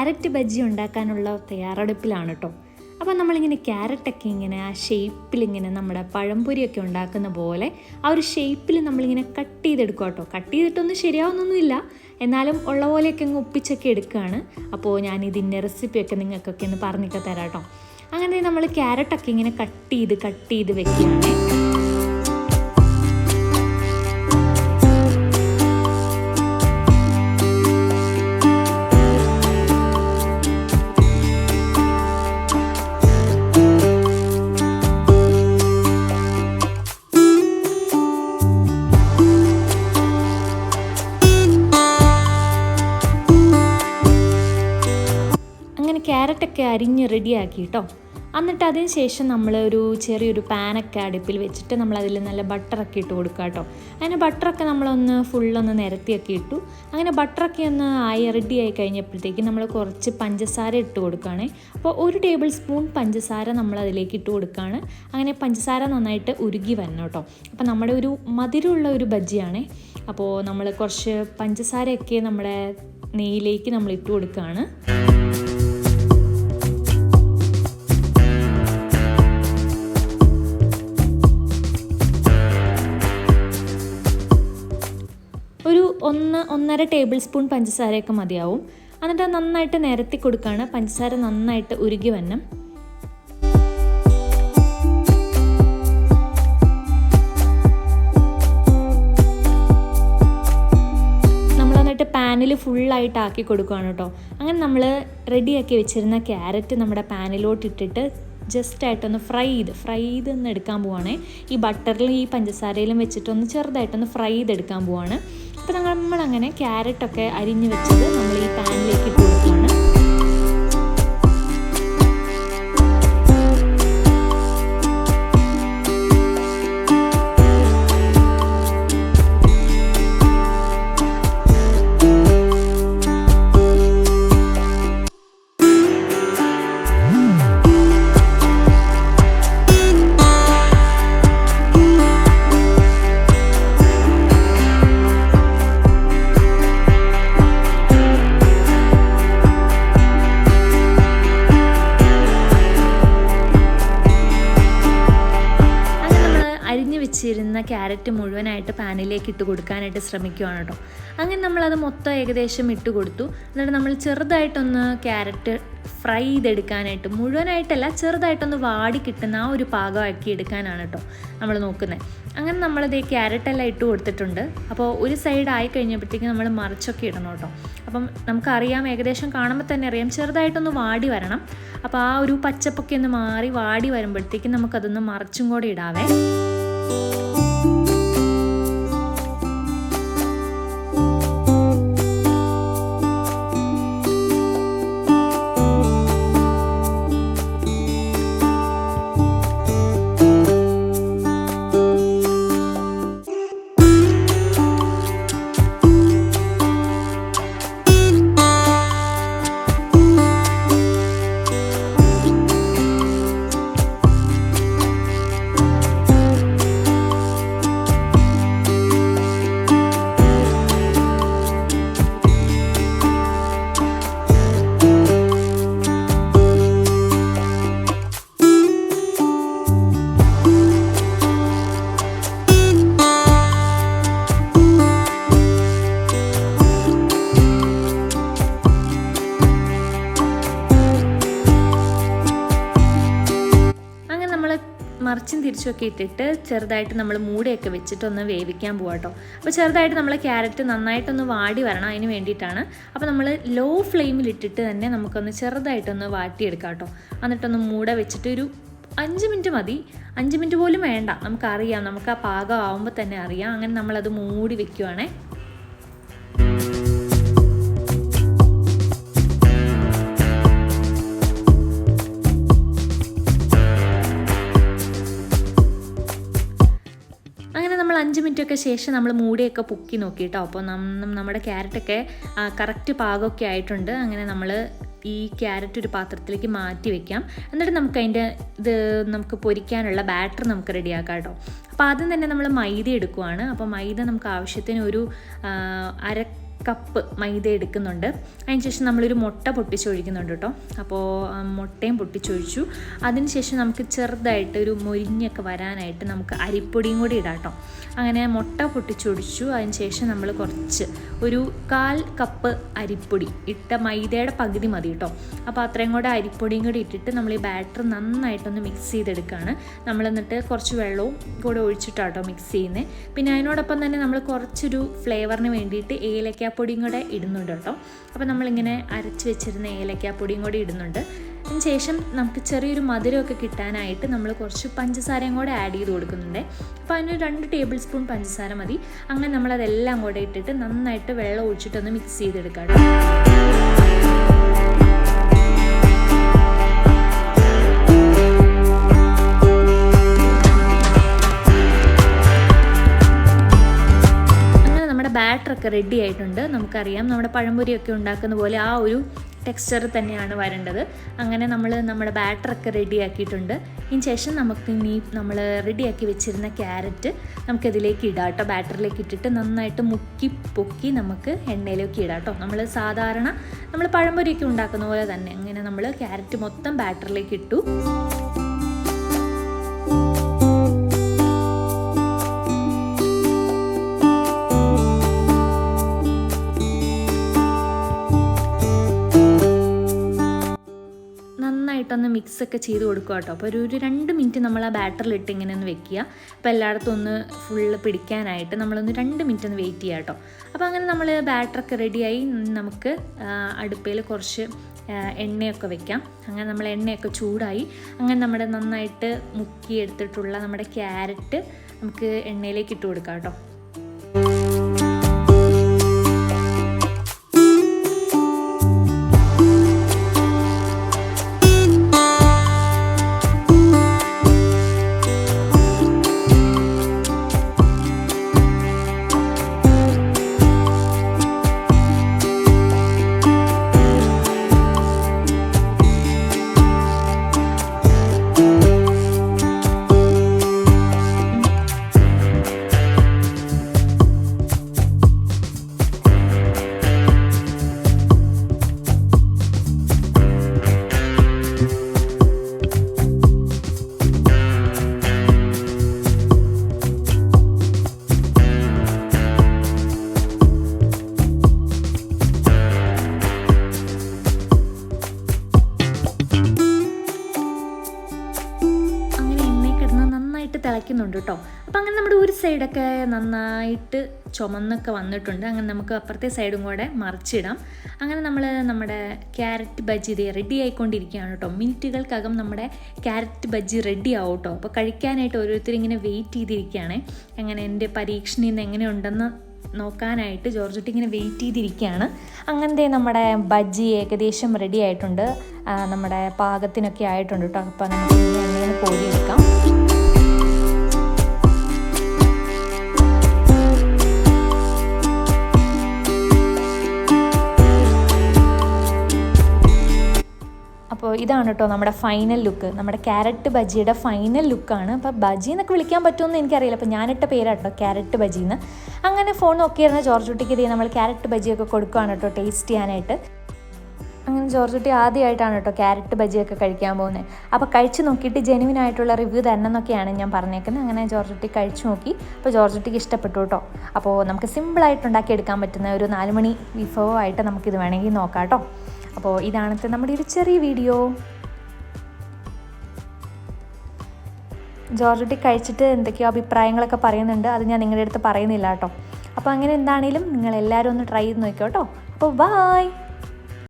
Carrot bajji ഉണ്ടാക്കാനുള്ള തയ്യാറെടുപ്പിലാണ് കേട്ടോ. അപ്പോൾ നമ്മളിങ്ങനെ ക്യാരറ്റൊക്കെ ഇങ്ങനെ ആ ഷേപ്പിലിങ്ങനെ നമ്മുടെ പഴംപൊരിയൊക്കെ ഉണ്ടാക്കുന്ന പോലെ ആ ഒരു ഷേപ്പിൽ നമ്മളിങ്ങനെ കട്ട് ചെയ്തെടുക്കുക കേട്ടോ. കട്ട് ചെയ്തിട്ടൊന്നും ശരിയാവുന്നൊന്നുമില്ല, എന്നാലും ഉള്ള പോലെയൊക്കെ അങ്ങ് ഒപ്പിച്ചൊക്കെ എടുക്കുകയാണ്. അപ്പോൾ ഞാൻ ഇതിൻ്റെ റെസിപ്പിയൊക്കെ നിങ്ങൾക്കൊക്കെ ഒന്ന് പറഞ്ഞൊക്കെ തരാം കേട്ടോ. അങ്ങനെ നമ്മൾ ക്യാരറ്റൊക്കെ ഇങ്ങനെ കട്ട് ചെയ്ത് വെക്കുകയാണ്. ക്യാരറ്റൊക്കെ അരിഞ്ഞ് റെഡിയാക്കി കേട്ടോ. എന്നിട്ട് അതിന് ശേഷം നമ്മൾ ചെറിയൊരു പാനൊക്കെ അടുപ്പിൽ വെച്ചിട്ട് നമ്മളതിൽ നല്ല ബട്ടറൊക്കെ ഇട്ട് കൊടുക്കുക കേട്ടോ. അങ്ങനെ ബട്ടറൊക്കെ നമ്മളൊന്ന് ഫുള്ളൊന്ന് നിരത്തിയൊക്കെ ഇട്ടു. അങ്ങനെ ബട്ടറൊക്കെ ഒന്ന് റെഡിയായി കഴിഞ്ഞപ്പോഴത്തേക്ക് നമ്മൾ കുറച്ച് പഞ്ചസാര ഇട്ട് കൊടുക്കുകയാണ്. അപ്പോൾ 1 ടേബിൾ സ്പൂൺ പഞ്ചസാര നമ്മളതിലേക്ക് ഇട്ട് കൊടുക്കുകയാണ്. അങ്ങനെ പഞ്ചസാര നന്നായിട്ട് ഉരുകി വരണം കേട്ടോ. അപ്പോൾ നമ്മുടെ ഒരു മധുരമുള്ള ഒരു ബജ്ജിയാണ്. അപ്പോൾ നമ്മൾ കുറച്ച് പഞ്ചസാരയൊക്കെ നമ്മുടെ നെയ്യിലേക്ക് നമ്മൾ ഇട്ട് കൊടുക്കുകയാണ്. ഒരു 1.5 ടേബിൾ സ്പൂൺ പഞ്ചസാരയൊക്കെ മതിയാവും. എന്നിട്ട് നന്നായിട്ട് നിരത്തി കൊടുക്കുകയാണ്. പഞ്ചസാര നന്നായിട്ട് ഉരുകി വരണം. നമ്മൾ എന്നിട്ട് പാനിൽ ഫുള്ളായിട്ട് ആക്കി കൊടുക്കുകയാണ് കേട്ടോ. അങ്ങനെ നമ്മൾ റെഡിയാക്കി വെച്ചിരുന്ന ക്യാരറ്റ് നമ്മുടെ പാനിലോട്ട് ഇട്ടിട്ട് ജസ്റ്റായിട്ടൊന്ന് ഫ്രൈ ചെയ്ത് ഒന്ന് എടുക്കാൻ പോവാണ്. ഈ ബട്ടറിലും ഈ പഞ്ചസാരയിലും വെച്ചിട്ടൊന്ന് ചെറുതായിട്ടൊന്ന് ഫ്രൈ ചെയ്തെടുക്കാൻ പോവാണ്. അപ്പോൾ നമ്മളങ്ങനെ ക്യാരറ്റൊക്കെ അരിഞ്ഞ് വെച്ചത് നമ്മൾ ഈ പാനിലേക്ക് ഇട്ട് കൊടുക്കുകയാണ്. വെച്ചിരുന്ന ക്യാരറ്റ് മുഴുവനായിട്ട് പാനിലേക്ക് ഇട്ട് കൊടുക്കാനായിട്ട് ശ്രമിക്കുകയാണ് കേട്ടോ. അങ്ങനെ നമ്മളത് മൊത്തം ഏകദേശം ഇട്ട് കൊടുത്തു. എന്നിട്ട് നമ്മൾ ചെറുതായിട്ടൊന്ന് ക്യാരറ്റ് ഫ്രൈ ചെയ്തെടുക്കാനായിട്ട്, മുഴുവനായിട്ടല്ല ചെറുതായിട്ടൊന്ന് വാടി കിട്ടുന്ന ആ ഒരു പാകമാക്കി എടുക്കാനാണ് കേട്ടോ നമ്മൾ നോക്കുന്നത്. അങ്ങനെ നമ്മളത് ക്യാരറ്റെല്ലാം ഇട്ട് കൊടുത്തിട്ടുണ്ട്. അപ്പോൾ ഒരു സൈഡ് ആയി കഴിഞ്ഞപ്പോഴത്തേക്കും നമ്മൾ മറിച്ചൊക്കെ ഇടണം കേട്ടോ. അപ്പം നമുക്കറിയാം, ഏകദേശം കാണുമ്പോൾ തന്നെ അറിയാം ചെറുതായിട്ടൊന്ന് വാടി വരണം. അപ്പോൾ ആ ഒരു പച്ചപ്പൊക്കെ ഒന്ന് മാറി വാടി വരുമ്പോഴത്തേക്കും നമുക്കതൊന്ന് മറിച്ചും കൂടെ ഇടാവേ. മറിച്ചും തിരിച്ചൊക്കെ ഇട്ടിട്ട് ചെറുതായിട്ട് നമ്മൾ മൂടിയൊക്കെ വെച്ചിട്ടൊന്ന് വേവിക്കാൻ പോകാം കേട്ടോ. അപ്പോൾ ചെറുതായിട്ട് നമ്മൾ ക്യാരറ്റ് നന്നായിട്ടൊന്ന് വാടി വരണം, അതിന് വേണ്ടിയിട്ടാണ്. അപ്പോൾ നമ്മൾ ലോ ഫ്ലെയിമിലിട്ടിട്ട് തന്നെ നമുക്കൊന്ന് ചെറുതായിട്ടൊന്ന് വാട്ടിയെടുക്കാം കേട്ടോ. എന്നിട്ടൊന്ന് മൂട വെച്ചിട്ട് ഒരു 5 മിനിറ്റ് മതി. 5 മിനിറ്റ് പോലും വേണ്ട, നമുക്കറിയാം, നമുക്ക് ആ പാകം ആവുമ്പോൾ തന്നെ അറിയാം. അങ്ങനെ നമ്മളത് മൂടി വെക്കുവാണേ. നമ്മൾ 5 മിനിറ്റൊക്കെ ശേഷം നമ്മൾ മൂടിയൊക്കെ പൊക്കി നോക്കി കേട്ടോ. അപ്പോൾ നമ്മുടെ ക്യാരറ്റൊക്കെ കറക്റ്റ് പാകമൊക്കെ ആയിട്ടുണ്ട്. അങ്ങനെ നമ്മൾ ഈ ക്യാരറ്റ് ഒരു പാത്രത്തിലേക്ക് മാറ്റി വെക്കാം. എന്നിട്ട് നമുക്ക് പൊരിക്കാനുള്ള ബാറ്റർ നമുക്ക് റെഡിയാക്കാം കേട്ടോ. അപ്പോൾ ആദ്യം തന്നെ നമ്മൾ മൈദ എടുക്കുവാണ്. അപ്പോൾ മൈദ നമുക്ക് ആവശ്യത്തിന് ഒരു 1/2 കപ്പ് മൈദ എടുക്കുന്നുണ്ട്. അതിനുശേഷം നമ്മളൊരു മുട്ട പൊട്ടിച്ചൊഴിക്കുന്നുണ്ട് കേട്ടോ. അപ്പോൾ മുട്ടയും പൊട്ടിച്ചൊഴിച്ചു. അതിനുശേഷം നമുക്ക് ചെറുതായിട്ട് ഒരു മൊരിഞ്ഞൊക്കെ വരാനായിട്ട് നമുക്ക് അരിപ്പൊടിയും കൂടി ഇടാം കേട്ടോ. അങ്ങനെ മുട്ട പൊട്ടിച്ചൊഴിച്ചു. അതിനുശേഷം നമ്മൾ കുറച്ച് ഒരു 1/4 കപ്പ് അരിപ്പൊടി ഇട്ട മൈദയുടെ പകുതി മതി കേട്ടോ. അപ്പോൾ അത്രയും കൂടെ അരിപ്പൊടിയും കൂടി ഇട്ടിട്ട് നമ്മൾ ഈ ബാറ്റർ നന്നായിട്ടൊന്ന് മിക്സ് ചെയ്തെടുക്കുകയാണ്. നമ്മൾ എന്നിട്ട് കുറച്ച് വെള്ളവും കൂടെ ഒഴിച്ചിട്ടാട്ടോ മിക്സ് ചെയ്യുന്നത്. പിന്നെ അതിനോടൊപ്പം തന്നെ നമ്മൾ കുറച്ചൊരു ഫ്ലേവറിന് വേണ്ടിയിട്ട് ഏലക്കാപ്പൊടിയും കൂടെ ഇടുന്നുണ്ട് കേട്ടോ. അപ്പോൾ നമ്മളിങ്ങനെ അരച്ച് വെച്ചിരുന്ന ഏലക്കാപ്പൊടിയും കൂടി ഇടുന്നുണ്ട്. അതിനുശേഷം നമുക്ക് ചെറിയൊരു മധുരമൊക്കെ കിട്ടാനായിട്ട് നമ്മൾ കുറച്ച് പഞ്ചസാരയും കൂടെ ആഡ് ചെയ്ത് കൊടുക്കുന്നുണ്ട്. അപ്പോൾ അതിന് 2 ടേബിൾ സ്പൂൺ പഞ്ചസാര മതി. അങ്ങനെ നമ്മളതെല്ലാം കൂടെ ഇട്ടിട്ട് നന്നായിട്ട് വെള്ളം ഒഴിച്ചിട്ടൊന്ന് മിക്സ് ചെയ്തെടുക്കാം. ബാറ്ററൊക്കെ റെഡി ആയിട്ടുണ്ട്. നമുക്കറിയാം നമ്മുടെ പഴംപൊരിയൊക്കെ ഉണ്ടാക്കുന്ന പോലെ ആ ഒരു ടെക്സ്ചർ തന്നെയാണ് വരേണ്ടത്. അങ്ങനെ നമ്മുടെ ബാറ്ററൊക്കെ റെഡിയാക്കിയിട്ടുണ്ട്. ഇതിന് ശേഷം നമ്മൾ റെഡിയാക്കി വെച്ചിരുന്ന ക്യാരറ്റ് നമുക്കതിലേക്ക് ഇടാം കേട്ടോ. ബാറ്ററിലേക്ക് ഇട്ടിട്ട് നന്നായിട്ട് മുക്കി പൊക്കി നമുക്ക് എണ്ണയിലേക്ക് ഇടാം കേട്ടോ. നമ്മൾ പഴംപൊരിയൊക്കെ ഉണ്ടാക്കുന്ന പോലെ തന്നെ അങ്ങനെ നമ്മൾ ക്യാരറ്റ് മൊത്തം ബാറ്ററിലേക്ക് ഇട്ടു. നന്നായിട്ടൊന്ന് മിക്സൊക്കെ ചെയ്ത് കൊടുക്കുക കേട്ടോ. അപ്പോൾ ഒരു 2 മിനിറ്റ് നമ്മൾ ആ ബാറ്ററിലിട്ട് ഇങ്ങനെ ഒന്ന് വെക്കുക. അപ്പോൾ എല്ലായിടത്തും ഒന്ന് ഫുള്ള് പിടിക്കാനായിട്ട് നമ്മളൊന്ന് 2 മിനിറ്റ് ഒന്ന് വെയിറ്റ് ചെയ്യുക കേട്ടോ. അപ്പോൾ അങ്ങനെ നമ്മൾ ബാറ്ററൊക്കെ റെഡിയായി. നമുക്ക് അടുപ്പയിൽ കുറച്ച് എണ്ണയൊക്കെ വെക്കാം. അങ്ങനെ നമ്മൾ എണ്ണയൊക്കെ ചൂടായി. അങ്ങനെ നമ്മുടെ നന്നായിട്ട് മുക്കിയെടുത്തിട്ടുള്ള നമ്മുടെ ക്യാരറ്റ് നമുക്ക് എണ്ണയിലേക്ക് ഇട്ട് കൊടുക്കാം കേട്ടോ. തിളയ്ക്കുന്നുണ്ട് കേട്ടോ. അപ്പോൾ അങ്ങനെ നമ്മുടെ ഒരു സൈഡൊക്കെ നന്നായിട്ട് ചുമന്നൊക്കെ വന്നിട്ടുണ്ട്. അങ്ങനെ നമുക്ക് അപ്പുറത്തെ സൈഡും കൂടെ മറിച്ചിടാം. അങ്ങനെ നമ്മുടെ ക്യാരറ്റ് ബജ്ജി റെഡി ആയിക്കൊണ്ടിരിക്കുകയാണ് കേട്ടോ. മിനിറ്റുകൾക്കകം നമ്മുടെ ക്യാരറ്റ് ബജ്ജി റെഡി ആവും കേട്ടോ. അപ്പോൾ കഴിക്കാനായിട്ട് ഓരോരുത്തരിങ്ങനെ വെയിറ്റ് ചെയ്തിരിക്കുകയാണ്. അങ്ങനെ എൻ്റെ പരീക്ഷണിൽ നിന്ന് എങ്ങനെയുണ്ടെന്ന് നോക്കാനായിട്ട് ജോർജുട്ടി ഇങ്ങനെ വെയിറ്റ് ചെയ്തിരിക്കുകയാണ്. അങ്ങനത്തെ നമ്മുടെ ബജ്ജി ഏകദേശം റെഡി ആയിട്ടുണ്ട്. നമ്മുടെ പാകത്തിനൊക്കെ ആയിട്ടുണ്ട് കേട്ടോ. അപ്പോൾ നമുക്ക് എണ്ണയിൽ കോരിയെടുക്കാം. അപ്പോൾ ഇതാണ് കേട്ടോ നമ്മുടെ ഫൈനൽ ലുക്ക്. നമ്മുടെ ക്യാരറ്റ് ബജിയുടെ ഫൈനൽ ലുക്കാണ്. അപ്പോൾ ബജി എന്നൊക്കെ വിളിക്കാൻ പറ്റുമെന്ന് എനിക്കറിയില്ല. അപ്പോൾ ഞാനിട്ട പേരാട്ടോ ക്യാരറ്റ് ബജിന്ന്. അങ്ങനെ ഫോൺ നോക്കിയിരുന്ന ജോർജുട്ടിക്ക് നമ്മൾ ക്യാരറ്റ് ബജിയൊക്കെ കൊടുക്കുകയാണ് കേട്ടോ ടേസ്റ്റ് ചെയ്യാനായിട്ട്. അങ്ങനെ ജോർജുട്ടി ആദ്യമായിട്ടാണ് കേട്ടോ ക്യാരറ്റ് ബജിയൊക്കെ കഴിക്കാൻ പോകുന്നത്. അപ്പോൾ കഴിച്ച് നോക്കിയിട്ട് ജെനുവിനായിട്ടുള്ള റിവ്യൂ തരണം എന്നൊക്കെയാണ് ഞാൻ പറഞ്ഞേക്കുന്നത്. അങ്ങനെ ജോർജുട്ടി കഴിച്ച് നോക്കി. അപ്പോൾ ജോർജുട്ടിക്ക് ഇഷ്ടപ്പെട്ടു കേട്ടോ. അപ്പോൾ നമുക്ക് സിമ്പിളായിട്ട് ഉണ്ടാക്കിയെടുക്കാൻ പറ്റുന്ന ഒരു 4 മണി വിഭവമായിട്ട് നമുക്കിത് വേണമെങ്കിൽ നോക്കാം കേട്ടോ. അപ്പോൾ ഇതാണത്തെ നമ്മുടെ ഒരു ചെറിയ വീഡിയോ. ജോർജുട്ടി കഴിച്ചിട്ട് എന്തൊക്കെയോ അഭിപ്രായങ്ങളൊക്കെ പറയുന്നുണ്ട്. അത് ഞാൻ നിങ്ങളുടെ അടുത്ത് പറയുന്നില്ല കേട്ടോ. അപ്പോൾ അങ്ങനെ എന്താണെങ്കിലും നിങ്ങളെല്ലാവരും ഒന്ന് ട്രൈ ചെയ്ത് നോക്കിയോ കേട്ടോ. അപ്പോൾ ബൈ.